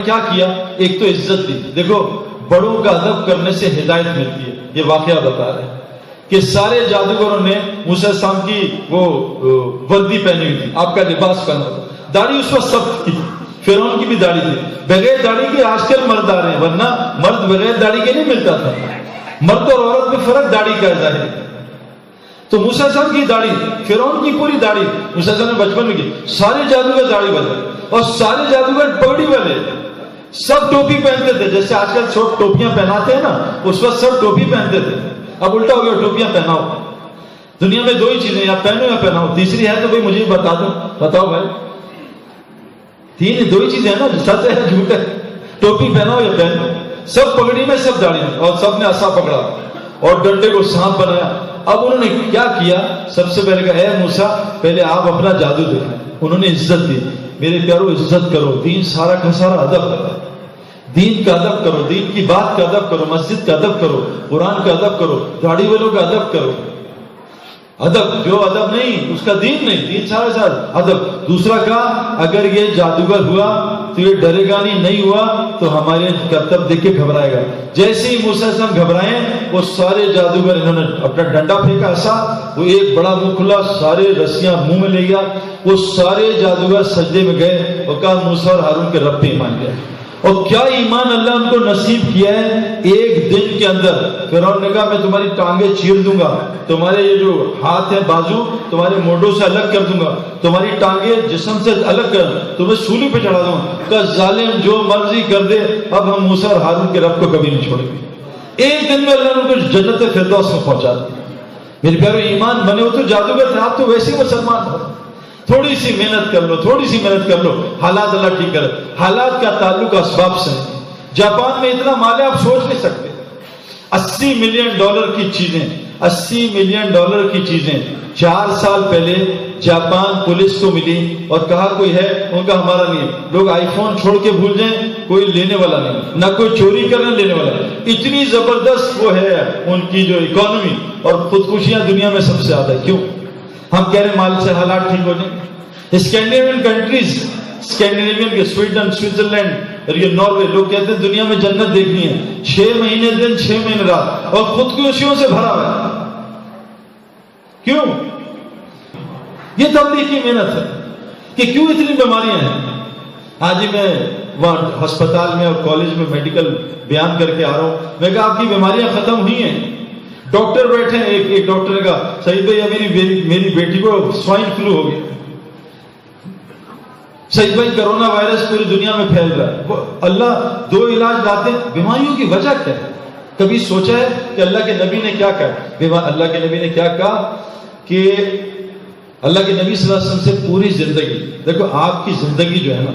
کیا کیا؟ ایک تو عزت دی. دیکھو بڑوں کا ادب کرنے سے ہدایت ملتی ہے. یہ واقعہ بتا رہے ہیں کہ سارے جادوگروں نے موسیٰ علیہ السلام کی وہ وردی پہنی ہوئی تھی, آپ کا لباس پہنا ہوتا, داڑھی اس وقت سخت تھی, فرعون کی بھی داڑھی تھی. بغیر داڑھی کے آج کل مرد آ رہے ہیں, ورنہ مرد بغیر داڑھی کے نہیں ملتا تھا. مرد اور عورت میں فرق داڑھی کا ہے ظاہر. تو موسیٰ علیہ السلام کی داڑھی, فرعون کی پوری داڑھی موسیٰ علیہ السلام نے بچپن میں کی. سارے جادوگر داڑھی والے اور سارے جادوگر پگڑی والے, سب ٹوپی پہنتے تھے. جیسے آج کل سب ٹوپیاں پہناتے ہیں نا, اس وقت سب ٹوپی پہنتے تھے. اب الٹا ہو گیا, ٹوپیاں پہناؤ. دنیا میں دو ہی چیزیں, یا پہنو یا پہناؤ. تیسری ہے تو بھائی مجھے بتا دو, بتاؤ بھائی. دو ہی چیزیں ہیں نا, سچ ہے جھوٹ ہے. ٹوپی پہناؤ یا پہنو. سب پگڑی میں, سب داڑھی میں, اور سب نے عصا پکڑا اور ڈنڈے کو سانپ بنایا. اب انہوں نے کیا کیا؟ سب سے پہلے کہا, اے موسیٰ پہلے آپ اپنا جادو دکھائیں. انہوں نے عزت دی. میرے پیارو عزت کرو, دین سارا کا سارا ادب کرو. دین کا ادب کرو, دین کی بات کا ادب کرو, مسجد کا ادب کرو, قرآن کا ادب کرو, داڑھی والوں کا ادب کرو. ادب, جو ادب نہیں اس کا دین نہیں. دین سارا سارا ادب. دوسرا کہا, اگر یہ جادوگر ہوا تو یہ ڈرے گا نہیں ہوا تو ہمارے کرتب دیکھ کے گھبرائے گا. جیسے ہی موسیٰ علیہ السلام گھبرائے, وہ سارے جادوگر انہوں نے اپنا ڈنڈا پھینکا ایسا, وہ ایک بڑا منہ کھلا, سارے رسیاں منہ میں لے گیا. وہ سارے جادوگر سجدے میں گئے اور کہا موسیٰ اور ہارون کے رب پہ ایمان لیا. اور کیا ایمان اللہ ان کو نصیب کیا ہے. ایک دن کے اندر فرعون نے کہا میں تمہاری ٹانگیں چیر دوں گا, تمہارے یہ جو ہاتھ ہیں بازو تمہارے موڈوں سے الگ کر دوں گا, تمہاری ٹانگیں جسم سے الگ کر, تمہیں سولی پہ چڑھا دوں گا. کہ ظالم جو مرضی کر دے, اب ہم موسیٰ اور ہارون کے رب کو کبھی نہیں چھوڑیں گے. ایک دن میں اللہ نے ان کو جنت فردوس میں پہنچا دیا. میرے پیارو ایمان بنے ہو تو جادوگر تھے, آپ تو ویسے ہی مسلمان ہو. تھوڑی سی محنت کر لو, تھوڑی سی محنت کر لو, حالات اللہ ٹھیک کرے. حالات کا تعلق اسباب سے. جاپان میں اتنا مال ہے آپ سوچ نہیں سکتے. $80 ملین کی چیزیں, $80 ملین کی چیزیں 4 سال پہلے جاپان پولیس کو ملی اور کہا کوئی ہے, ان کا ہمارا نہیں. لوگ آئی فون چھوڑ کے بھول جائیں, کوئی لینے والا نہیں, نہ کوئی چوری کرنے لینے والا. اتنی زبردست وہ ہے ان کی جو اکانومی, اور خودکشیاں دنیا میں سب سے زیادہ. کیوں؟ ہم کہہ رہے ہیں مال سے حالات ٹھیک ہو جائیں. اسکینڈینیوین کنٹریز, اسکینڈینیوین کے سویڈن, سوئٹزرلینڈ اور یہ ناروے, لوگ کہتے ہیں دنیا میں جنت دیکھنی ہے. 6 مہینے دن 6 مہینے رات, اور خودکشیوں سے بھرا ہوا ہے. کیوں؟ یہ تبلیغ کی محنت ہے کہ کیوں اتنی بیماریاں ہیں. آج ہی میں وہاں ہسپتال میں اور کالج میں میڈیکل بیان کر کے آ رہا ہوں. میں کہا آپ کی بیماریاں ختم ہوئی ہیں. ڈاکٹر بیٹھے ہیں, ایک ڈاکٹر نے کہا سعید بھائی میری بیٹی کو سوائن فلو ہو گیا. سعید بھائی کرونا وائرس پوری دنیا میں پھیل رہا ہے. اللہ 2 علاج لاتے ہیں. بیماریوں کی وجہ کیا ہے؟ کبھی سوچا ہے کہ اللہ کے نبی نے کیا کہا؟ اللہ کے نبی نے کیا کہا کہ اللہ کے نبی صلی اللہ علیہ وسلم سے پوری زندگی, دیکھو آپ کی زندگی جو ہے نا,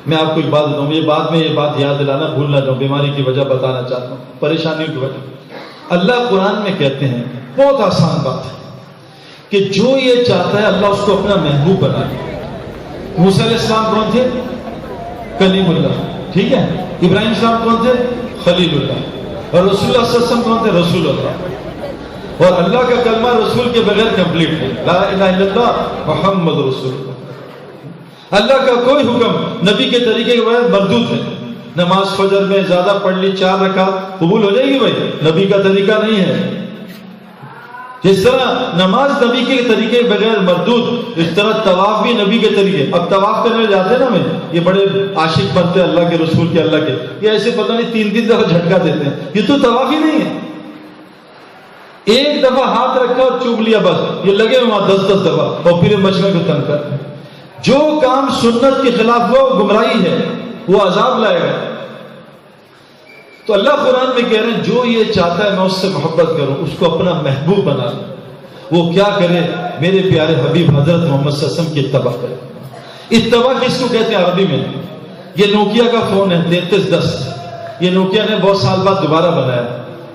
میں آپ کو ایک بات بتاؤں, یہ بات یاد دلانا بھول نہ جاؤں, بیماری کی وجہ بتانا چاہتا ہوں, پریشانیوں کی وجہ. اللہ قرآن میں کہتے ہیں, بہت آسان بات ہے, کہ جو یہ چاہتا ہے اللہ اس کو اپنا محبوب بنا دے. موسیٰ علیہ السلام کون تھے؟ کلیم اللہ, ٹھیک ہے. ابراہیم السلام کون تھے؟ خلیل اللہ. اور رسول اللہ صلی اللہ علیہ وسلم کون تھے؟ رسول اللہ. اور اللہ کا کلمہ رسول کے بغیر کمپلیٹ ہے, لا الہ الا اللہ محمد رسول اللہ. اللہ کا کوئی حکم نبی کے طریقے کے بغیر مردود ہے. نماز فجر میں زیادہ پڑھ لی 4 رکعت قبول ہو جائے گی بھائی, نبی کا طریقہ نہیں ہے. جس طرح نماز نبی کے طریقے کے بغیر مردود, اس طرح طواف بھی نبی کے طریقے. اب طواف کرنے جاتے ہیں نا, میں یہ بڑے عاشق بنتے ہیں اللہ کے رسول کے, اللہ کے, یہ ایسے پتہ نہیں 3 دفعہ جھٹکا دیتے ہیں. یہ تو طواف ہی نہیں ہے. ایک دفعہ ہاتھ رکھا اور چوم لیا بس, یہ لگے وہاں 10 دفعہ اور پھر مچھلی کو تنگ کر. جو کام سنت کے خلاف ہوا وہ گمراہی ہے, وہ عذاب لائے گا. تو اللہ قرآن میں کہہ رہے ہیں جو یہ چاہتا ہے میں اس سے محبت کروں, اس کو اپنا محبوب بنا لوں. وہ کیا کرے؟ میرے پیارے حبیب حضرت محمد صلی اللہ علیہ وسلم کی اتباع کرے. اتباع کس کو کہتے ہیں عربی میں؟ یہ نوکیا کا فون ہے 3310. یہ نوکیا نے بہت سال بعد دوبارہ بنایا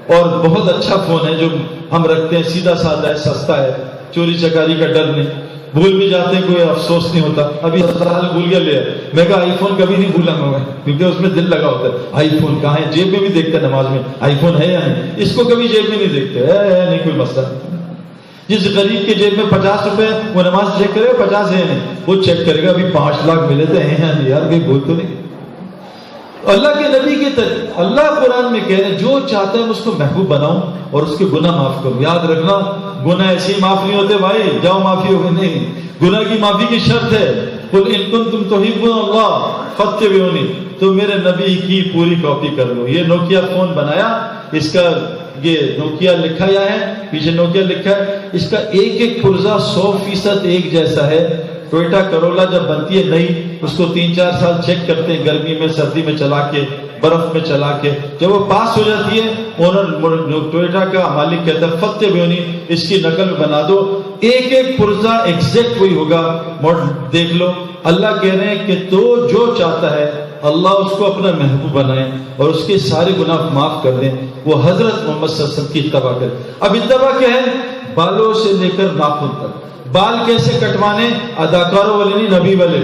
اور بہت اچھا فون ہے جو ہم رکھتے ہیں, سیدھا سادہ ہے, سستا ہے, چوری چکاری کا ڈر نہیں, بھول بھی جاتے ہیں کوئی افسوس نہیں ہوتا. ابھی سال بھول گیا لے, میں کہا آئی فون کبھی نہیں بھولا میں, کیونکہ اس میں دل لگا ہوتا ہے. آئی فون کہاں ہے؟ جیب میں بھی دیکھتے ہیں نماز میں آئی فون ہے یا نہیں, اس کو کبھی جیب میں نہیں دیکھتے, ہے نہیں کوئی مسئلہ. جس غریب کے جیب میں 50 روپے, وہ نماز چیک کرے گا 50 ہے نہیں, وہ چیک کرے گا ابھی 5 لاکھ ملے تھے ہیں یار, کوئی بھول تو نہیں. اللہ کے نبی کی طرف اللہ قرآن میں کہہ رہے ہیں جو چاہتا ہے اس کو محبوب بناؤں اور اس کے گناہ معاف کروں. یاد رکھنا گناہ ایسے ہی معاف نہیں ہوتے بھائی جاؤ معافی ہوگی نہیں. گناہ کی معافی کی شرط ہے قل ان کنتم تحبون اللہ فاتبعونی، تو میرے نبی کی پوری کاپی کر لو. یہ نوکیا فون بنایا، اس کا یہ نوکیا لکھا یا ہے پیچھے نوکیا لکھا ہے، اس کا ایک ایک پرزہ 100% ایک جیسا ہے. ٹویوٹا کرولا جب بنتی ہے نئی اس کو 3-4 سال چیک کرتے ہیں گرمی میں سردی میں چلا کے برف میں چلا کے، جب وہ پاس ہو جاتی ہے اونر ٹویوٹا کا مالک کہتا ہے فاتبعونی اس کی نقل بنا دو. ایک ایک پرزہ ایگزیکٹ وہی ہوگا. دیکھ لو اللہ کہہ رہے ہیں کہ تو جو چاہتا ہے اللہ اس کو اپنا محبوب بنائے اور اس کے سارے گناہ معاف کر دیں، وہ حضرت محمد صلی اللہ علیہ وسلم کی اتباع کرے. اب اتباع کیا ہے؟ بالوں سے لے کر ناخن تک. بال کیسے کٹوانے؟ اداکاروں والے نہیں، نبی والے.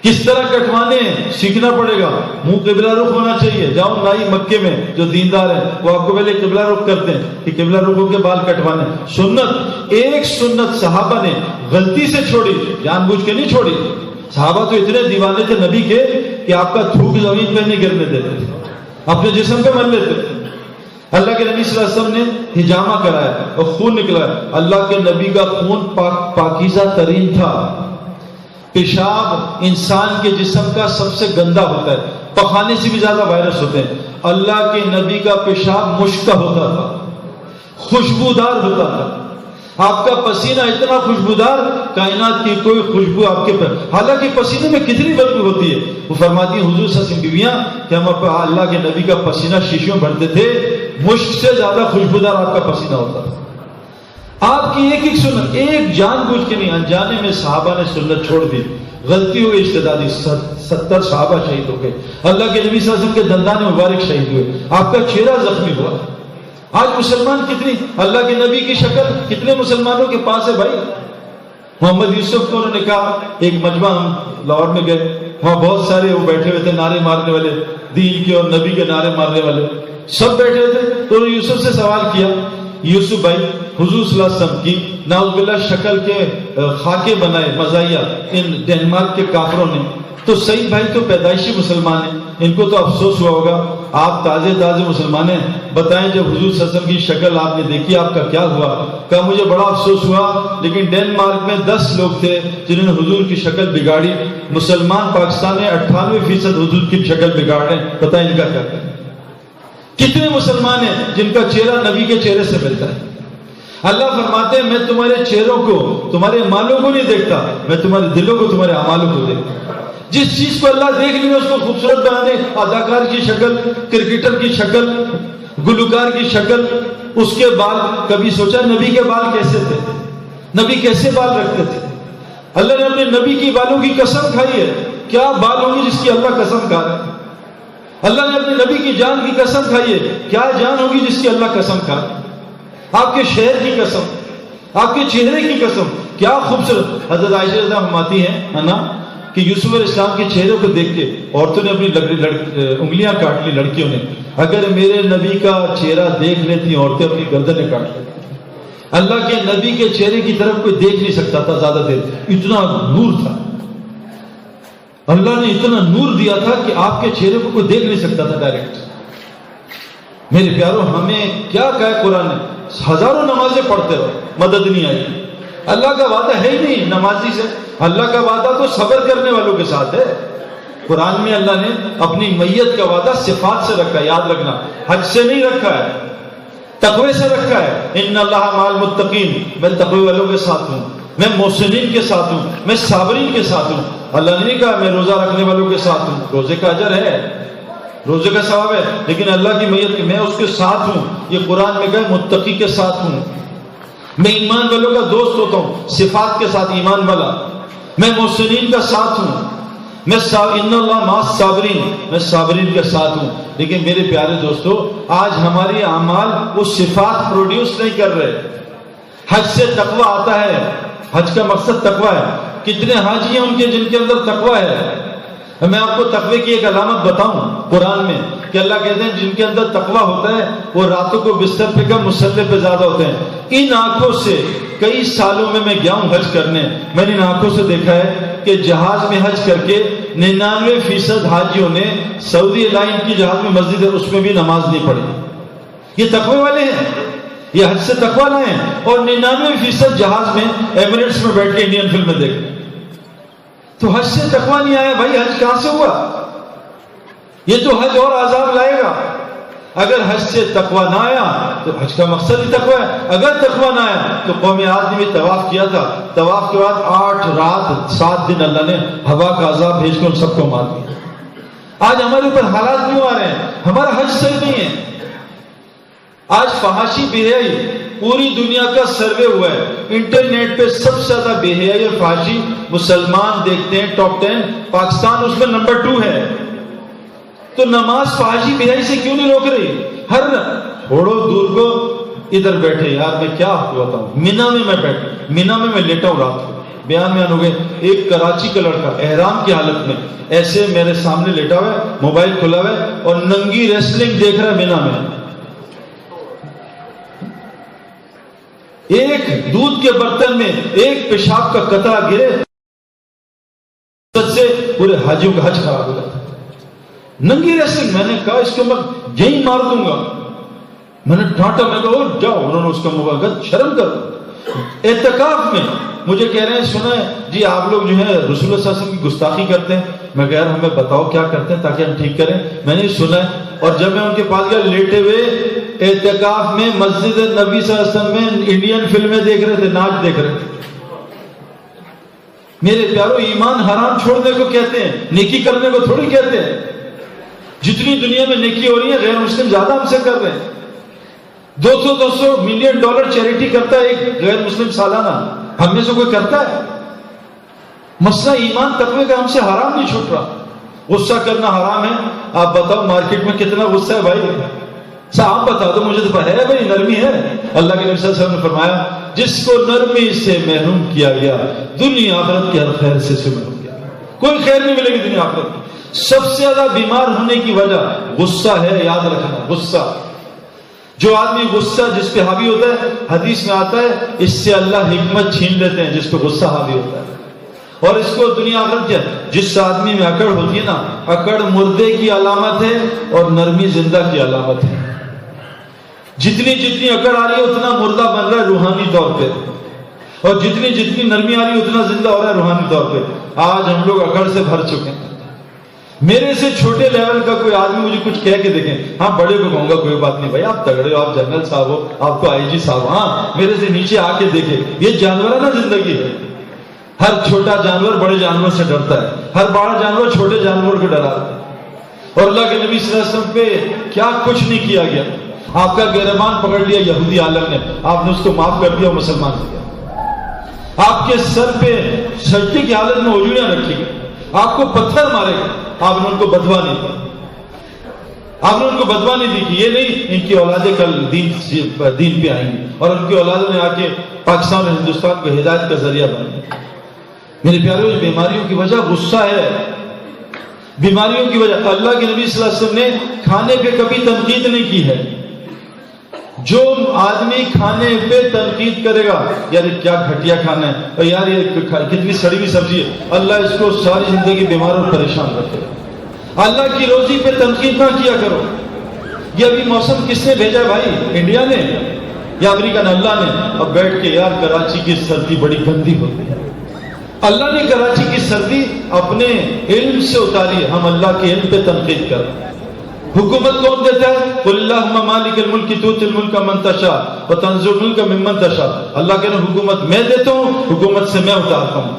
کس طرح کٹوانے سیکھنا پڑے گا. منہ قبلہ رخ ہونا چاہیے. جاؤ نائی مکے میں جو دیندار ہیں وہ آپ کو پہلے قبلہ رخ کرتے ہیں کہ قبلہ رخ ہو کے بال کٹوانے. سنت ایک سنت صحابہ نے غلطی سے چھوڑی، جان بوجھ کے نہیں چھوڑی. صحابہ تو اتنے دیوانے تھے نبی کے کہ آپ کا تھوک زمین پہ نہیں گرنے دیتے تھے، اپنے جسم پہ مل لیتے تھے. اللہ کے نبی صلی اللہ علیہ وسلم نے حجامہ کرایا اور خون نکلا. اللہ کے نبی کا خون پاکیزہ ترین تھا. پیشاب انسان کے جسم کا سب سے گندا ہوتا ہے، پخانے سے بھی زیادہ وائرس ہوتے ہیں. اللہ کے نبی کا پیشاب مشک کا ہوتا تھا، خوشبودار ہوتا تھا. آپ کا پسینہ اتنا خوشبودار کائنات کی کوئی خوشبو آپ کے پر. حالانکہ پسینے میں کتنی بدبو ہوتی ہے. وہ فرماتی ہیں حضور صلی اللہ علیہ وسلم بیویاں کہ ہم اللہ کے نبی کا پسینہ شیشیوں بھرتے تھے، مشک سے زیادہ خوشبودار آپ کا پسینہ ہوتا تھا. آپ کی ایک ایک سنت، ایک جان بوجھ کے نہیں، انجانے میں صحابہ نے سنت چھوڑ دی. غلطی ہوئی اجتہادی. 70 صحابہ شہید ہو گئے. اللہ کے نبی صلی اللہ علیہ وسلم کے دندان مبارک شہید ہوئے. آپ کا چہرہ زخمی ہوا. آج مسلمان کتنی اللہ کے نبی کی شکل کتنے مسلمانوں کے پاس ہے بھائی. محمد یوسف کو انہوں نے کہا، ایک مجمع ہم لاہور میں گئے، وہاں بہت سارے وہ بیٹھے ہوئے تھے نعرے مارنے والے، دین کے اور نبی کے نعرے مارنے والے سب بیٹھے تھے. تو انہوں نے یوسف سے سوال کیا، یوسف بھائی حضور صلی اللہ علیہ وسلم کی نعوذ باللہ شکل کے خاکے بنائے مزاحیہ ان ڈنمارک کے کافروں نے، تو سعید بھائی تو پیدائشی مسلمان ہیں، ان کو تو افسوس ہوا ہوگا. آپ تازے مسلمان ہیں، بتائیں جب حضور صلی اللہ علیہ وسلم کی شکل آپ نے دیکھی آپ کا کیا ہوا؟ کہا مجھے بڑا افسوس ہوا، لیکن ڈنمارک میں 10 لوگ تھے جنہوں نے حضور کی شکل بگاڑی. مسلمان پاکستان میں 98% حضور کی شکل بگاڑ رہے ہیں. بتائیں ان کا کیا کریں؟ کتنے مسلمان ہیں جن کا چہرہ نبی کے چہرے سے ملتا ہے؟ اللہ فرماتے ہیں میں تمہارے چہروں کو تمہارے اعمالوں کو نہیں دیکھتا، میں تمہارے دلوں کو تمہارے اعمالوں کو دیکھتا. جس چیز کو اللہ دیکھ لیا اس کو خوبصورت بنانے، اداکار کی شکل، کرکٹر کی شکل، گلوکار کی شکل، اس کے بال. کبھی سوچا نبی کے بال کیسے تھے؟ نبی کیسے بال رکھتے تھے؟ اللہ نے اپنے نبی کی بالوں کی قسم کھائی ہے. کیا بال ہوگی جس کی اللہ قسم کھا رہا ہے؟ اللہ نے اپنے نبی کی جان کی قسم کھائی ہے. کیا جان ہوگی جس کی اللہ قسم کھا رہا ہے؟ آپ کے شہر کی قسم، آپ کے چہرے کی قسم. کیا خوبصورت. حضرت عائشہ رضی اللہ عنہا فرماتی ہیں نا کہ یوسف علیہ السلام کے چہرے کو دیکھ کے عورتوں نے اپنی انگلیاں کاٹ لی. لڑکیوں نے اگر میرے نبی کا چہرہ دیکھ لیتی عورتیں اپنی گردنیں کاٹ لیتی. اللہ کے نبی کے چہرے کی طرف کوئی دیکھ نہیں سکتا تھا زیادہ دیر، اتنا نور تھا. اللہ نے اتنا نور دیا تھا کہ آپ کے چہرے کو کوئی دیکھ نہیں سکتا تھا ڈائریکٹ. میرے پیاروں ہمیں کیا کہا ہے قرآن نے؟ ہزاروں نمازیں پڑھتے رہو، مدد نہیں آئی. اللہ کا وعدہ ہے ہی نہیں نمازی سے. اللہ کا وعدہ تو صبر کرنے والوں کے ساتھ ہے. قرآن میں اللہ نے اپنی میت کا وعدہ صفات سے رکھا ہے. یاد رکھنا، حج سے نہیں رکھا ہے، تقوی سے رکھا ہے. ان اللہ مع المتقین، میں تقوی والوں کے ساتھ ہوں، میں محسنین کے ساتھ ہوں، میں صابرین کے ساتھ ہوں. اللہ نے نہیں کہا میں روزہ رکھنے والوں کے ساتھ ہوں. روزے کا اجر ہے، روزے کا ثواب ہے، لیکن اللہ کی میت میں اس کے ساتھ ہوں. یہ قرآن میں کہا متقی کے ساتھ ہوں. میں ایمان والوں کا دوست ہوتا ہوں، صفات کے ساتھ ایمان والا. میں محسنین کا ساتھ ہوں. میں ان اللہ مع الصابرین، میں صابرین کے ساتھ ہوں. لیکن میرے پیارے دوستو آج ہماری اعمال وہ صفات پروڈیوس نہیں کر رہے. حج سے تقوی آتا ہے، حج کا مقصد تقوی ہے. کتنے حاجی ہیں ان کے جن کے اندر تقوی ہے. میں آپ کو تقوی کی ایک علامت بتاؤں قرآن میں کہ اللہ کہتے ہیں جن کے اندر تقوی ہوتا ہے وہ راتوں کو بستر پہ کم مصلے پہ زیادہ ہوتے ہیں. ان آنکھوں سے کئی سالوں میں گیا ہوں حج کرنے, میں نے ان آنکھوں سے دیکھا ہے کہ جہاز میں حج کر کے 99% حاجیوں نے سعودی لائن کی جہاز میں مسجد ہے اس میں بھی نماز نہیں پڑھی. یہ تقوی والے ہیں, یہ حج سے تقوی لائے ہیں, اور 99% جہاز میں ایمریٹس میں بیٹھ کے انڈین فلمیں دیکھ. تو حج سے تقوی نہیں آیا بھائی, حج کہاں سے ہوا؟ یہ تو حج اور عذاب لائے گا. اگر حج سے تقوی نہ آیا تو حج کا مقصد ہی تقوی ہے. اگر تقوی نہ آیا تو قوم عاد نے بھی طواف کیا تھا, طواف کے بعد 8 رات 7 دن اللہ نے ہوا کا عذاب بھیج کر ان سب کو مار دیا. آج ہمارے اوپر حالات کیوں آ رہے ہیں؟ ہمارا حج صحیح نہیں ہے. آج فحاشی بے حیائی پوری دنیا کا سروے ہوا ہے, انٹرنیٹ پہ سب سے زیادہ بے حیائی اور فحاشی مسلمان دیکھتے ہیں, ٹاپ 10 پاکستان اس میں نمبر 2 ہے. تو نماز فحاشی بے حیائی سے کیوں نہیں روک رہی؟ ہر چھوڑو دور کو, ادھر بیٹھے یار میں کیا آپ کو بتاؤں, مینا میں لیٹا ہوں رات کو, بیان ہو گئے. ایک کراچی کا لڑکا احرام کی حالت میں ایسے میرے سامنے لیٹا ہوا ہے, موبائل کھلا ہوا ہے اور ننگی ریسلنگ دیکھ رہا ہے مینا میں. ایک دودھ کے برتن میں ایک پیشاب کا قطرہ گرے سے پورے حاجیوں کا حج خراب ہو جاتا. ننگی ریسلنگ. میں نے کہا اس کو میں یہی مار دوں گا. میں نے ڈانٹا, میں کہا جاؤ. انہوں نے اس کا موقع شرم کر. اعتکاف میں مجھے کہہ رہے ہیں سنا ہے جی آپ لوگ جو ہے رسول اللہ صلی اللہ علیہ وسلم کی گستاخی کرتے ہیں. میں کہہ رہا ہمیں بتاؤ کیا کرتے ہیں تاکہ ہم ٹھیک کریں. میں نے سنا ہے, اور جب میں ان کے پاس گیا لیٹے ہوئے اعتکاف میں مسجد نبی صلی اللہ علیہ وسلم میں انڈین فلمیں دیکھ رہے تھے, ناچ دیکھ رہے تھے. میرے پیارو ایمان حرام چھوڑنے کو کہتے ہیں, نیکی کرنے کو تھوڑی کہتے ہیں. جتنی دنیا میں نیکی ہو رہی ہے غیر مسلم زیادہ ہم سے کر رہے ہیں. 200 ملین ڈالر چیریٹی کرتا ہے ایک غیر مسلم سالانہ, ہم میں سے کوئی کرتا ہے؟ مسئلہ ایمان تقوی کا ہم سے حرام نہیں چھوٹ رہا. غصہ کرنا حرام ہے. آپ بتاؤ مارکیٹ میں کتنا غصہ ہے بھائی؟ آپ بتا دو مجھے تو ہے بھائی, نرمی ہے. اللہ کے نبی صلی اللہ علیہ وسلم نے فرمایا جس کو نرمی سے محروم کیا گیا دنیا آخرت کے ہر خیر سے محروم کیا گیا. کوئی خیر نہیں ملے گی دنیا آخرت. سب سے زیادہ بیمار ہونے کی وجہ غصہ ہے, یاد رکھنا. غصہ, جو آدمی غصہ جس پہ حاوی ہوتا ہے, حدیث میں آتا ہے اس سے اللہ حکمت چھین لیتے ہیں جس پہ غصہ حاوی ہوتا ہے. اور اس کو دنیا آخرت کیا, جس آدمی میں اکڑ ہوتی ہے نا, اکڑ مردے کی علامت ہے اور نرمی زندہ کی علامت ہے. جتنی اکڑ آ رہی ہے اتنا مردہ بن رہا ہے روحانی طور پہ, اور جتنی نرمی آ رہی ہے اتنا زندہ ہو رہا ہے روحانی طور پہ. آج ہم لوگ اکڑ سے بھر چکے ہیں. میرے سے چھوٹے لیول کا کوئی آدمی مجھے کچھ کہہ کے دیکھیں, ہاں بڑے کو کہوں گا کوئی بات نہیں بھائی آپ تگڑے ہو, آپ جنرل صاحب ہو, آپ کو آئی جی صاحب, ہاں میرے سے نیچے آ کے دیکھے. یہ جانورانہ زندگی ہے. ہر چھوٹا جانور بڑے جانور سے ڈرتا ہے, ہر بڑا جانور چھوٹے جانور کو ڈراتا ہے. اور اللہ کے نبی صلی اللہ علیہ وسلم پہ کیا کچھ نہیں کیا گیا. آپ کا گریبان پکڑ لیا یہودی عالم نے, آپ نے اس کو معاف کر دیا اور مسلمان ہو گیا. آپ کے سر پہ سجدے کی حالت میں اجڑیاں رکھی گئی, آپ کو پتھر مارے گئے, آپ نے ان کو بدوا نہیں دی. آپ نے ان کو بدوا نہیں دی کہ یہ نہیں ان کی اولادیں کل دین پہ آئیں گی, اور ان کی اولادوں نے آ کے پاکستان اور ہندوستان کو ہدایت کا ذریعہ بنایا. میرے پیاروں, بیماریوں کی وجہ غصہ ہے. بیماریوں کی وجہ اللہ کے نبی صلی اللہ علیہ وسلم نے کھانے پہ کبھی تنقید نہیں کی ہے. جو آدمی کھانے پہ تنقید کرے گا یار کیا گھٹیا کھانا ہے, اور یار یہ کتنی سڑی ہوئی سبزی ہے, اللہ اس کو ساری زندگی بیمار اور پریشان رکھے گا. اللہ کی روزی پہ تنقید نہ کیا کرو. یہ ابھی موسم کس نے بھیجا بھائی؟ انڈیا نے یا امریکہ نے؟ اللہ نے. اب بیٹھ کے یار کراچی کی سردی بڑی گندی ہوتی ہے. اللہ نے کراچی کی سردی اپنے علم سے اتاری ہے, ہم اللہ کے علم پہ تنقید کر رہے ہیں. حکومت کون دیتا ہے؟ قل اللہم مالک الملک تؤتی الملک من تشاء وتنزع الملک ممن تشاء. اللہ کہہ رہے ہیں حکومت میں دیتا ہوں, حکومت سے میں اتارتا ہوں.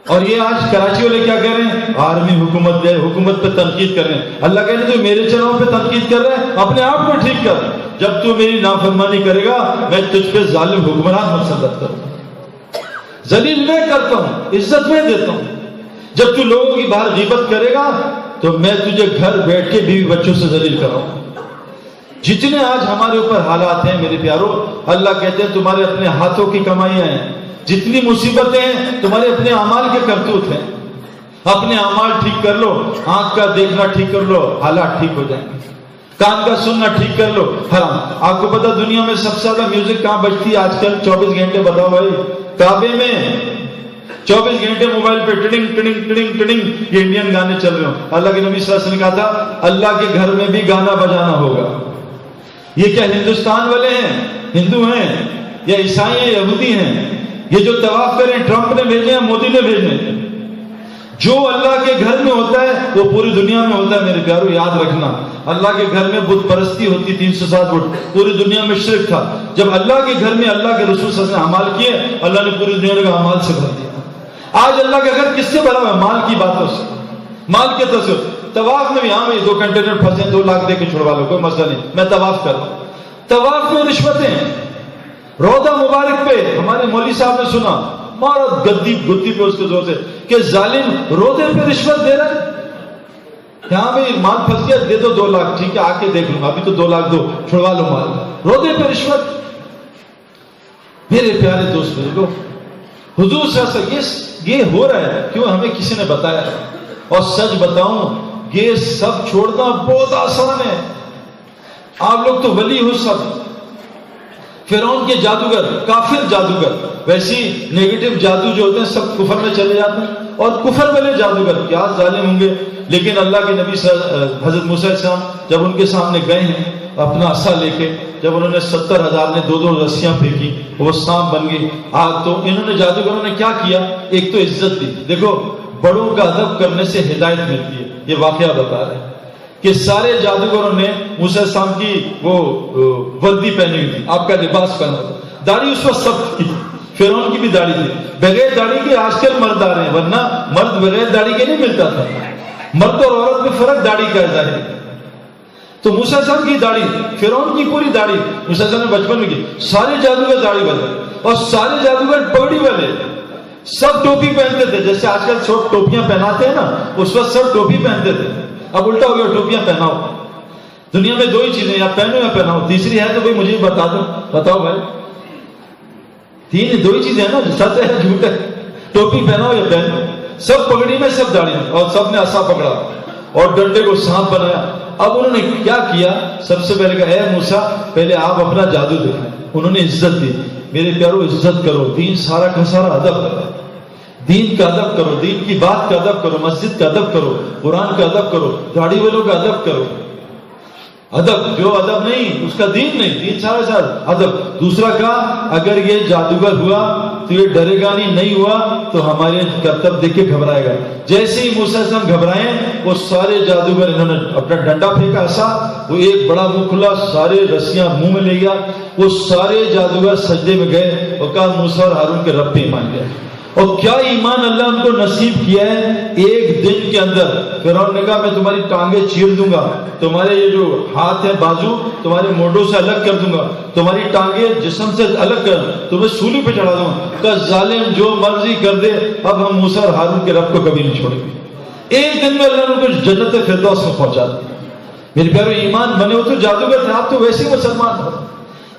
اور یہ آج کراچی والے کیا کہہ رہے ہیں؟ آرمی حکومت دے, حکومت پہ تنقید کر رہے ہیں. اللہ کہہ رہے ہیں تو میرے چناؤ پہ تنقید کر رہے ہیں, اپنے آپ کو ٹھیک کر. جب تو میری نافرمانی کرے گا میں تجھ پہ ظالم حکمران مسلط کروں گا. ذلیل میں کرتا ہوں, عزت میں دیتا ہوں. جب تو لوگوں کی باہر غیبت کرے گا تو میں تجھے گھر بیٹھ کے بیوی بچوں سے ذلیل کراؤں. جتنے آج ہمارے اوپر حالات ہیں میرے پیارو, اللہ کہتے ہیں تمہارے اپنے ہاتھوں کی کمائیاں ہیں. جتنی مصیبتیں ہیں تمہارے اپنے اعمال کے کرتوت ہیں. اپنے اعمال ٹھیک کر لو، آنکھ کا دیکھنا ٹھیک کر لو، حالات ٹھیک ہو جائیں گے، کان کا سننا ٹھیک کر لو، حرام۔ آپ کو پتا دنیا میں سب سے زیادہ میوزک کہاں بجتی ہے آج کل 24 گھنٹے؟ بتاؤ بھائی، کعبے میں 24 گھنٹے موبائل پہ ٹڑنگ ٹڑنگ ٹڑنگ ٹڑنگ، یہ انڈین گانے چل رہے ہوں۔ اللہ کے نبی صلی اللہ علیہ وسلم نے کہا تھا اللہ کے گھر میں بھی گانا بجانا ہوگا۔ یہ کیا ہندوستان والے ہیں، ہندو ہیں یا عیسائی ہیں، یہودی ہیں؟ یہ جو طواف کریں ٹرمپ نے بھیجے ہیں، مودی نے بھیجے ہیں؟ جو اللہ کے گھر میں ہوتا ہے وہ پوری دنیا میں ہوتا ہے میرے پیارو، یاد رکھنا۔ اللہ کے گھر میں بت پرستی ہوتی 307 فٹ، پوری دنیا میں شرک تھا۔ جب اللہ کے گھر میں اللہ کے رسول صلی اللہ علیہ وسلم اعمال کیے، اللہ نے پوری دنیا کا اعمال سے بھر دیا۔ آج اللہ کا گھر کس سے بھرا ہوا ہے؟ مال کی باتوں سے، مال کے تصور۔ طواف میں بھی ہاں بھائی 2 کنٹینر پھنسے 2 لاکھ دے کے چھڑوا لو، کوئی مسئلہ نہیں، میں طواف کر رہا ہوں۔ طواف میں رشوتیں، روضہ مبارک پہ ہمارے مولوی صاحب نے سنا مارا گدی پہ اس کے زور سے کہ ظالم روضے پہ رشوت دے رہا ہے، یہاں بھائی مال پھنس گیا، دے دو 2 لاکھ، ٹھیک ہے آ کے دیکھ لوں، ابھی تو 2 لاکھ دو، چھڑوا لو مال، روضے پہ رشوت۔ میرے پیارے دوست بزرگوں، حضور صلی اللہ علیہ وسلم یہ ہو رہا ہے کیوں؟ ہمیں کسی نے بتایا، اور سچ بتاؤں یہ سب چھوڑنا بہت آسان ہے۔ آپ لوگ تو ولی ہو سب، فرعون کے جادوگر، کافر جادوگر، ویسی نیگیٹو جادو جو ہوتے ہیں سب کفر میں چلے جاتے ہیں، اور کفر والے جادوگر کیا ظالم ہوں گے۔ لیکن اللہ کے نبی حضرت موسیٰ علیہ السلام جب ان کے سامنے گئے ہیں اپنا عصا لے کے، جب انہوں نے 70,000 نے 2 رسیاں پھینکی، وہ سانپ بن گئی آگ، تو انہوں نے جادوگروں نے کیا کیا؟ ایک تو عزت دی۔ دیکھو بڑوں کا ادب کرنے سے ہدایت ملتی ہے، یہ واقعہ بتا رہے ہیں کہ سارے جادوگروں نے موسیٰ علیہ السلام کی وہ وردی پہنی ہوئی تھی، آپ کا لباس پہنا تھا، داڑھی اس وقت سب تھی، فرعون کی بھی داڑھی تھی۔ بغیر داڑھی کے آج کل مرد آ رہے ہیں، ورنہ مرد بغیر داڑھی کے نہیں ملتا تھا۔ مرد اور عورت میں فرق داڑھی کا ہے ظاہر۔ تو موسیٰ علیہ السلام کی داڑھی، فرعون کی پوری داڑھی موسیٰ علیہ السلام نے بچپن میں کی۔ سارے جادوگر داڑھی والے اور سارے جادوگر پگڑی والے، سب ٹوپی پہنتے تھے، جیسے آج کل سب ٹوپیاں پہناتے ہیں نا، اس وقت سب ٹوپی پہنتے تھے۔ اب الٹا ہو گیا، ٹوپیاں پہناؤ۔ دنیا میں 2 ہی چیزیں، یا پہنو یا پہناؤ، تیسری ہے تو بھائی مجھے بتا دو، بتاؤ بھائی۔ 2 ہی چیزیں ہیں نا، سچ ہے جھوٹ ہے، ٹوپی پہناؤ یا پہنو۔ سب پگڑی میں، سب داڑھی میں، اور سب نے عصا پکڑا اور ڈنڈے کو سانپ بنایا۔ اب انہوں نے کیا کیا؟ سب سے پہلے کہا اے موسیٰ پہلے آپ اپنا جادو دکھائیں۔ انہوں نے عزت دی۔ میرے پیارو عزت کرو، دین سارا کا سارا ادب کرو، دین کا ادب کرو، دین کی بات کا ادب کرو، مسجد کا ادب کرو، قرآن کا ادب کرو، داڑھی والوں کا ادب کرو۔ ادب، جو ادب نہیں اس کا دین نہیں، دین سارا سارا ادب۔ دوسرا کہا اگر یہ جادوگر ہوا تو یہ ڈرے گا نہیں ہوا تو ہمارے کرتب دیکھ کے گھبرائے گا۔ جیسے ہی موسیٰ علیہ السلام گھبرائے، وہ سارے جادوگر انہوں نے اپنا ڈنڈا پھینکا ایسا، وہ ایک بڑا منہ کھلا، سارے رسیاں منہ میں لے گیا۔ وہ سارے جادوگر سجدے میں گئے اور کہا موسیٰ اور ہارون کے رب پہ ایمان لیا۔ اور کیا ایمان اللہ ان کو نصیب کیا ہے! 1 دن کے اندر فرعون نے کہا میں تمہاری ٹانگیں چیر دوں گا، تمہارے یہ جو ہاتھ ہیں بازو تمہارے موڈوں سے الگ کر دوں گا، تمہاری ٹانگیں جسم سے الگ کر تمہیں سولی پہ چڑھا دوں گا۔ کہ ظالم جو مرضی کر دے، اب ہم موسیٰ اور ہارون کے رب کو کبھی نہیں چھوڑیں گے۔ 1 دن میں اللہ نے ان کو جنت فردوس میں پہنچا دیا۔ میرے پیارو ایمان بنے ہو تو جادوگر تھے، آپ تو ویسے ہی مسلمان ہو۔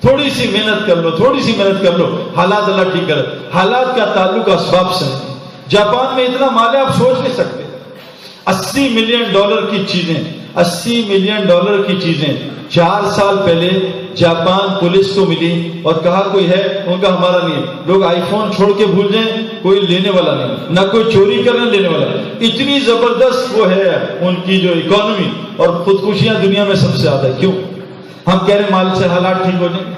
تھوڑی سی محنت کر لو، تھوڑی سی محنت کر لو، حالات اللہ ٹھیک کرے۔ حالات کا تعلق اسباب سے ہے۔ جاپان میں اتنا مال ہے آپ سوچ نہیں سکتے، $80 ملین کی چیزیں، $80 ملین کی چیزیں 4 سال پہلے جاپان پولیس کو ملی اور کہا کوئی ہے، ان کا ہمارا نہیں ہے۔ لوگ آئی فون چھوڑ کے بھول جائیں، کوئی لینے والا نہیں، نہ کوئی چوری کرنے لینے والا۔ اتنی زبردست وہ ہے ان کی جو اکانومی، اور خودکشیاں دنیا میں سب سے زیادہ۔ کیوں؟ ہم کہہ رہے مال سے حالات ٹھیک ہو جائیں۔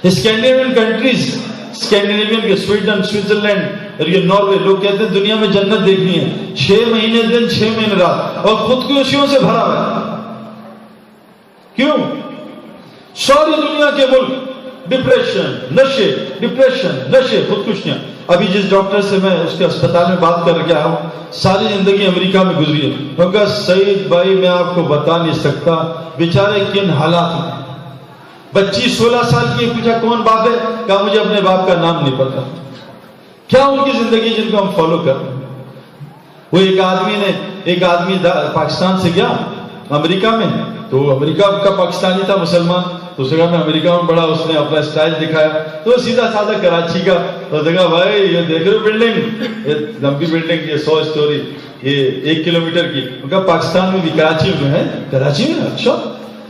اسکینڈینیوین کنٹریز، اسکینڈینیوین کے سویڈن، سوئٹزرلینڈ اور یہ ناروے، لوگ کہتے ہیں دنیا میں جنت دیکھنی ہے، 6 مہینے دن 6 مہینے رات، اور خودکشیوں سے بھرا ہوا ہے۔ کیوں؟ ساری دنیا کے ملک ڈپریشن، نشے، خودکشیاں۔ ابھی جس ڈاکٹر سے میں اس کے اسپتال میں بات کر کے آیا ہوں، ساری زندگی امریکہ میں گزری ہے، ان کا سعید بھائی میں آپ کو بتا نہیں سکتا بیچارے کن حالات میں۔ بچی 16 سال کی، پوچھا کون باپ ہے، کہا مجھے اپنے باپ کا نام نہیں پتا۔ کیا ان کی زندگی جن کو ہم فالو کر رہے ہیں۔ وہ ایک آدمی پاکستان سے گیا امریکہ میں, تو امریکہ کا پاکستانی تھا مسلمان, تو اس نے کہا میں امریکہ میں پڑھا, اس نے اپنا اسٹائل دکھایا, تو سیدھا سادہ کراچی کا, تو دیکھا بھائی یہ دیکھ رہے ہو بلڈنگ, یہ لمبی بلڈنگ, یہ 100 اسٹوری, یہ 1 کلومیٹر کی. ان کا پاکستان میں بھی کراچی میں ہے, کراچی میں, اچھا.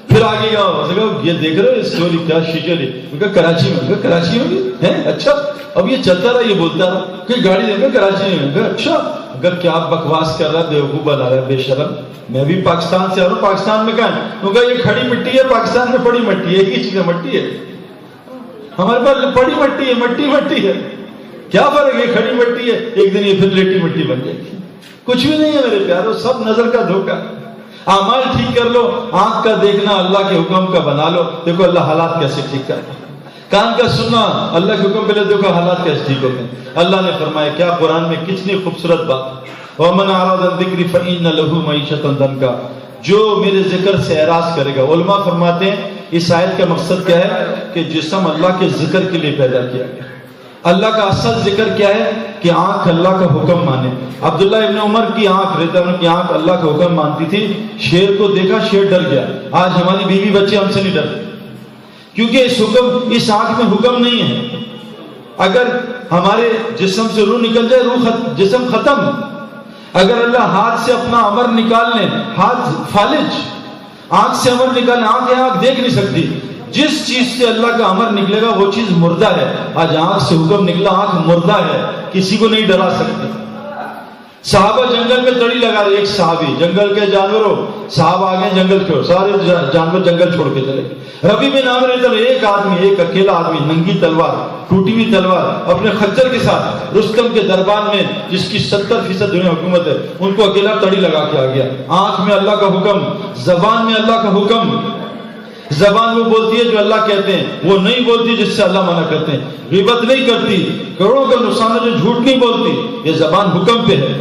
پھر آگے گیا, یہ دیکھ رہے ہو اسٹوری کیا شیشے لی, ان کا کراچی میں, کراچی میں بھی ہے, اچھا. اب یہ چلتا رہا, یہ بولتا رہا کہ گاڑی دیکھ کر کراچی میں, اچھا. اگر کیا بکواس کر رہا ہے, بیوقوف بنا رہا ہے, بے شرم. میں بھی پاکستان سے آ رہا ہوں, پاکستان میں کہاں ہے, کیونکہ یہ کھڑی مٹی ہے, پاکستان میں پڑی مٹی ہے, ایک ہی چیز ہے, مٹی ہے. ہمارے پاس پڑی مٹی ہے, مٹی ہے, کیا فرق ہے, کھڑی مٹی ہے, ایک دن یہ پھر لیٹی مٹی بن جائے گی. کچھ بھی نہیں ہے میرے پیارو, سب نظر کا دھوکہ. اعمال ٹھیک کر لو, آنکھ کا دیکھنا اللہ کے حکم کا بنا لو, دیکھو اللہ حالات کیسے ٹھیک کرتا ہے. کان کا سننا اللہ کے حکم پہ لے, دیکھو حالات کیسے ٹھیک ہوتے ہیں. اللہ نے فرمایا کیا قرآن میں کتنی خوبصورت بات, وَمَنْ أَعْرَضَ عَنْ ذِكْرِي فَإِنَّ لَهُ مَعِيشَةً ضَنْكًا, جو میرے ذکر سے اعراض کرے گا. علماء فرماتے ہیں اس آیت کا مقصد کیا ہے کہ جسم اللہ کے ذکر کے لیے پیدا کیا گیا. اللہ کا اصل ذکر کیا ہے کہ آنکھ اللہ کا حکم مانے. عبداللہ ابن عمر کی آنکھ, رضی اللہ عنہ کی آنکھ اللہ کا حکم مانتی تھی. شیر کو دیکھا, شیر ڈر گیا. آج ہماری بیوی بچے ہم سے نہیں ڈرتے, کیونکہ اس آنکھ میں حکم نہیں ہے. اگر ہمارے جسم سے روح نکل جائے, جسم ختم. اگر اللہ ہاتھ سے اپنا امر نکال لیں, ہاتھ فالج, آنکھ سے امر نکالیں, آنکھ دیکھ نہیں سکتی. جس چیز سے اللہ کا امر نکلے گا وہ چیز مردہ ہے. آج آنکھ سے حکم نکلا, آنکھ مردہ ہے, کسی کو نہیں ڈرا سکتی. صحابہ جنگل میں تڑی لگا رہے, ایک صحابی, جنگل کے جانوروں, صحابہ آگے جنگل چھوڑ, سارے جانور جنگل چھوڑ کے چلے. ربی بن عامر ایک آدمی, ایک اکیلا آدمی, ننگی تلوار, ٹوٹی ہوئی تلوار, اپنے خنجر کے ساتھ رستم کے دربار میں جس کی 70% دنیا حکومت ہے, ان کو اکیلا تڑی لگا کے آ گیا. آنکھ میں اللہ کا حکم, زبان میں اللہ کا حکم. زبان وہ بولتی ہے جو اللہ کہتے ہیں, وہ نہیں بولتی جس سے اللہ منع کرتے ہیں. غیبت نہیں کرتی, کروڑوں کا نقصان ہے جو جھوٹ نہیں بولتی. یہ زبان حکم پہ ہے.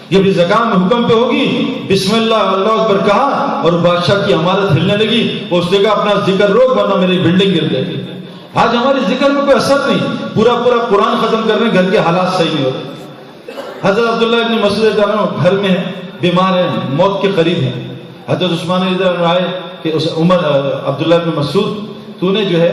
یہ بھی زکام میں حکم پہ ہوگی, بسم اللہ اللہ اکبر کہا اور بادشاہ کی عمارت ہلنے لگی, اس نے کہا اپنا ذکر روک ورنہ میری بلڈنگ گر جائے گی. آج ہمارے ذکر میں کوئی اثر نہیں, پورا قرآن ختم کر رہے ہیں, گھر کے حالات صحیح نہیں ہوتے. حضرت عبداللہ ابن مسعود گھر میں ہیں, بیمار ہیں, موت کے قریب ہیں. حضرت عثمان ادھر آئے کہ عمر, عبداللہ ابن مسعود, تو نے جو ہے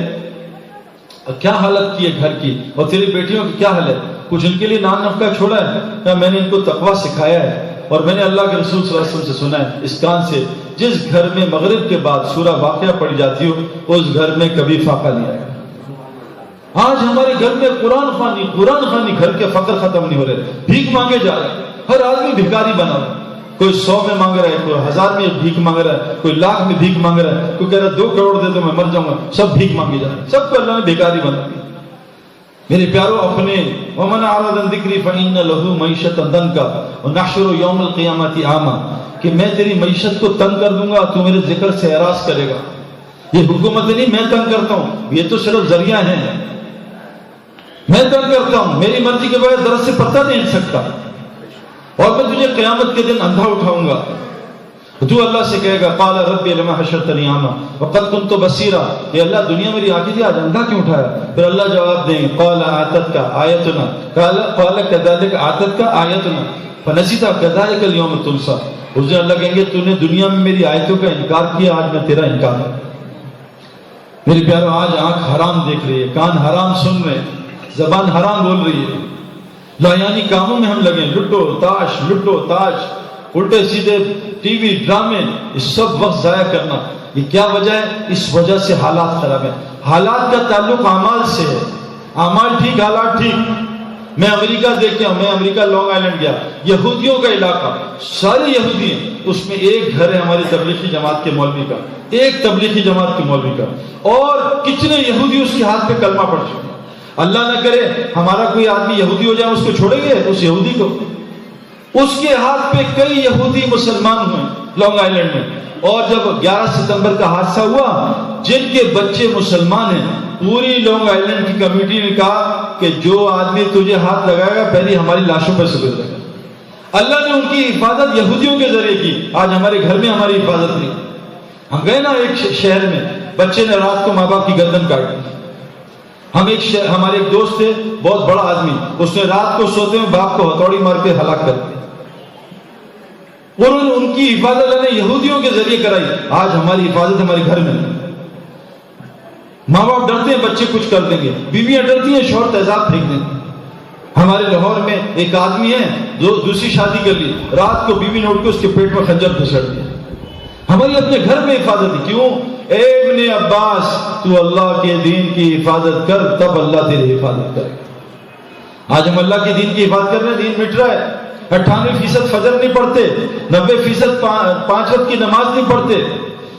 کیا حالت کی ہے گھر کی, اور تیری بیٹیوں کی کیا حال ہے, کچھ ان کے لیے نان نفقہ چھوڑا ہے کیا؟ میں نے ان کو تقویٰ سکھایا ہے, اور میں نے اللہ کے رسول صلی اللہ علیہ وسلم سے سنا ہے اس کان سے, جس گھر میں مغرب کے بعد سورہ واقعہ پڑھی جاتی ہو اس گھر میں کبھی فاقہ نہیں آئے. آج ہمارے گھر میں قرآن خوانی, گھر کے فقر ختم نہیں ہو رہے, بھیک مانگے جا رہے ہیں. ہر آدمی بھکاری بنا رہا ہے, کوئی 100 میں مانگ رہا ہے, کوئی 1000 میں بھیک مانگ رہا ہے, کوئی لاکھ میں بھیک مانگ رہا ہے, کوئی کہہ رہا ہے 2 کروڑ دے دو میں مر جاؤں گا. سب بھیک مانگے جا رہے ہیں, سب کو اللہ نے بھکاری بنا دیا. میرے پیارو اپنے وَمَنْ أَعْرَضَ عَنْ ذِكْرِي فَإِنَّ لَهُ مَعِيشَةً ضَنْكًا وَنَحْشُرُهُ يَوْمَ الْقِيَامَةِ أَعْمَىٰ, کہ میں تیری معیشت کو تنگ کر دوں گا, تو میرے ذکر سے اعراض کرے گا. یہ حکومت نہیں میں تنگ کرتا ہوں, یہ تو صرف ذریعہ ہیں. میں تنگ کرتا ہوں, میری مرضی کے بغیر درخت سے پتہ نہیں ہل سکتا, اور میں تجھے قیامت کے دن اندھا اٹھاؤں گا. تو اللہ سے کہے گا قال رب لما حشرتنی اعمى وقد كنت بصيرا, یہ اللہ دنیا میری آنکھیں تھی, آج اندھا کیوں اٹھایا؟ پھر اللہ جواب دیں گے قال آتتك آیتنا, قال كذلك آتتك آیتنا فنسیتها كذلك اليوم تنسى. اس دن اللہ کہیں گے تو نے دنیا میں میری آیتوں کا انکار کیا, آج میں تیرا انکار ہے. میرے پیارو آج آنکھ حرام دیکھ رہی ہے, کان حرام سن رہے ہیں, زبان حرام بول رہی ہے, لایانی کاموں میں ہم لگے, لٹو تاش, الٹے سیدھے ٹی وی ڈرامے, اس سب وقت ضائع کرنا. یہ کیا وجہ ہے؟ اس وجہ سے حالات خراب ہیں. حالات کا تعلق اعمال سے ہے, اعمال ٹھیک حالات ٹھیک. میں امریکہ دیکھ کے, میں امریکہ لانگ آئلینڈ گیا, یہودیوں کا علاقہ, سارے یہودی ہیں, اس میں ایک گھر ہے ہماری تبلیغی جماعت کے مولوی کا, ایک تبلیغی جماعت کے مولوی کا, اور کتنے یہودی اس کے ہاتھ پہ کلمہ پڑھ چکے. اللہ نہ کرے ہمارا کوئی آدمی یہودی ہو جائے, اس کو چھوڑیں گے اس یہودی کو؟ اس کے ہاتھ پہ کئی یہودی مسلمان ہوئے لانگ آئلینڈ میں. اور جب 11 ستمبر کا حادثہ ہوا, جن کے بچے مسلمان ہیں, پوری لانگ آئلینڈ کی کمیٹی نے کہا کہ جو آدمی تجھے ہاتھ لگائے گا پہلے ہماری لاشوں پر سبر لگا. اللہ نے ان کی حفاظت یہودیوں کے ذریعے کی. آج ہمارے گھر میں ہماری حفاظت نہیں. ہم گئے نا ایک شہر میں, بچے نے رات کو ماں باپ کی گردن کاٹ دی. ہمارے ایک دوست تھے, بہت بڑا آدمی, اس نے رات کو سوتے میں باپ کو ہتھوڑی مار کے ہلاک کر دیا. اور ان کی حفاظت اللہ نے یہودیوں کے ذریعے کرائی. آج ہماری حفاظت ہمارے گھر میں. ماں باپ ڈرتے ہیں بچے کچھ کر دیں گے، بیویاں ڈرتی ہیں شوہر تیزاب پھینک دیں گے. ہمارے لاہور میں ایک آدمی ہے جو دوسری شادی کر لی، رات کو بیوی نے اٹھ کے اس کے پیٹ میں خنجر پھسڑ دیا. ہماری اپنے گھر میں حفاظت ہے. کیوں؟ اے ابن عباس تو اللہ کے دین کی حفاظت کر، تب اللہ تیری حفاظت کرے. آج ہم اللہ کے دین کی حفاظت کر رہے ہیں، دین مٹ رہا ہے. 98% فجر نہیں پڑھتے، 90% 5 وقت کی نماز نہیں پڑھتے،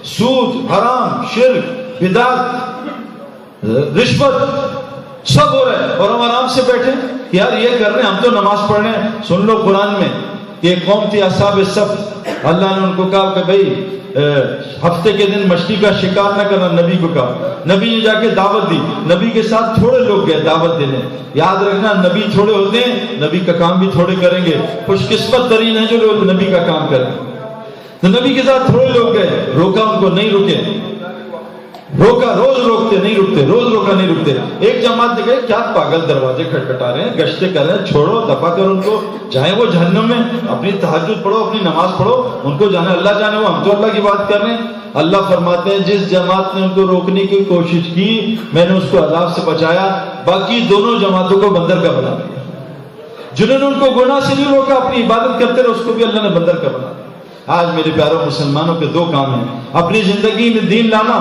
سود، حرام، شرک، بدعت، رشوت سب ہو رہا ہے، اور ہم آرام سے بیٹھے یار یہ کر رہے ہیں، ہم تو نماز پڑھ رہے ہیں. سن لو قرآن میں یہ قوم تھی اصحاب السبت، اللہ نے ان کو کہا کہ بھائی ہفتے کے دن مچھلی کا شکار نہ کرنا. نبی کو کہا، نبی نے جا کے دعوت دی. نبی کے ساتھ تھوڑے لوگ گئے دعوت دینے. یاد رکھنا نبی تھوڑے ہوتے ہیں، نبی کا کام بھی تھوڑے کریں گے. خوش قسمت ترین ہے جو لوگ نبی کا کام کریں. تو نبی کے ساتھ تھوڑے لوگ گئے، روکا ان کو نہیں رکے، روکا، روز روکتے نہیں رکتے، روز روکا نہیں رکتے. ایک جماعت نے کہا کیا پاگل دروازے کھٹکھٹا رہے ہیں، گشتے کر رہے ہیں، چھوڑو، دفع کرو ان کو، جائیں وہ جہنم میں. اپنی تہجد پڑھو، اپنی نماز پڑھو، ان کو جانے اللہ جانے، وہ ہم تو اللہ کی بات کر رہے ہیں. اللہ فرماتے ہیں جس جماعت نے ان کو روکنے کی کوشش کی میں نے اس کو عذاب سے بچایا، باقی دونوں جماعتوں کو بندر کا بنا دیا. جنہوں نے ان کو گناہ سے نہیں روکا، اپنی عبادت کرتے رہے، اس کو بھی اللہ نے بندر کا بنا دیا. آج میرے پیاروں مسلمانوں کے دو کام ہیں: اپنی زندگی میں دین لانا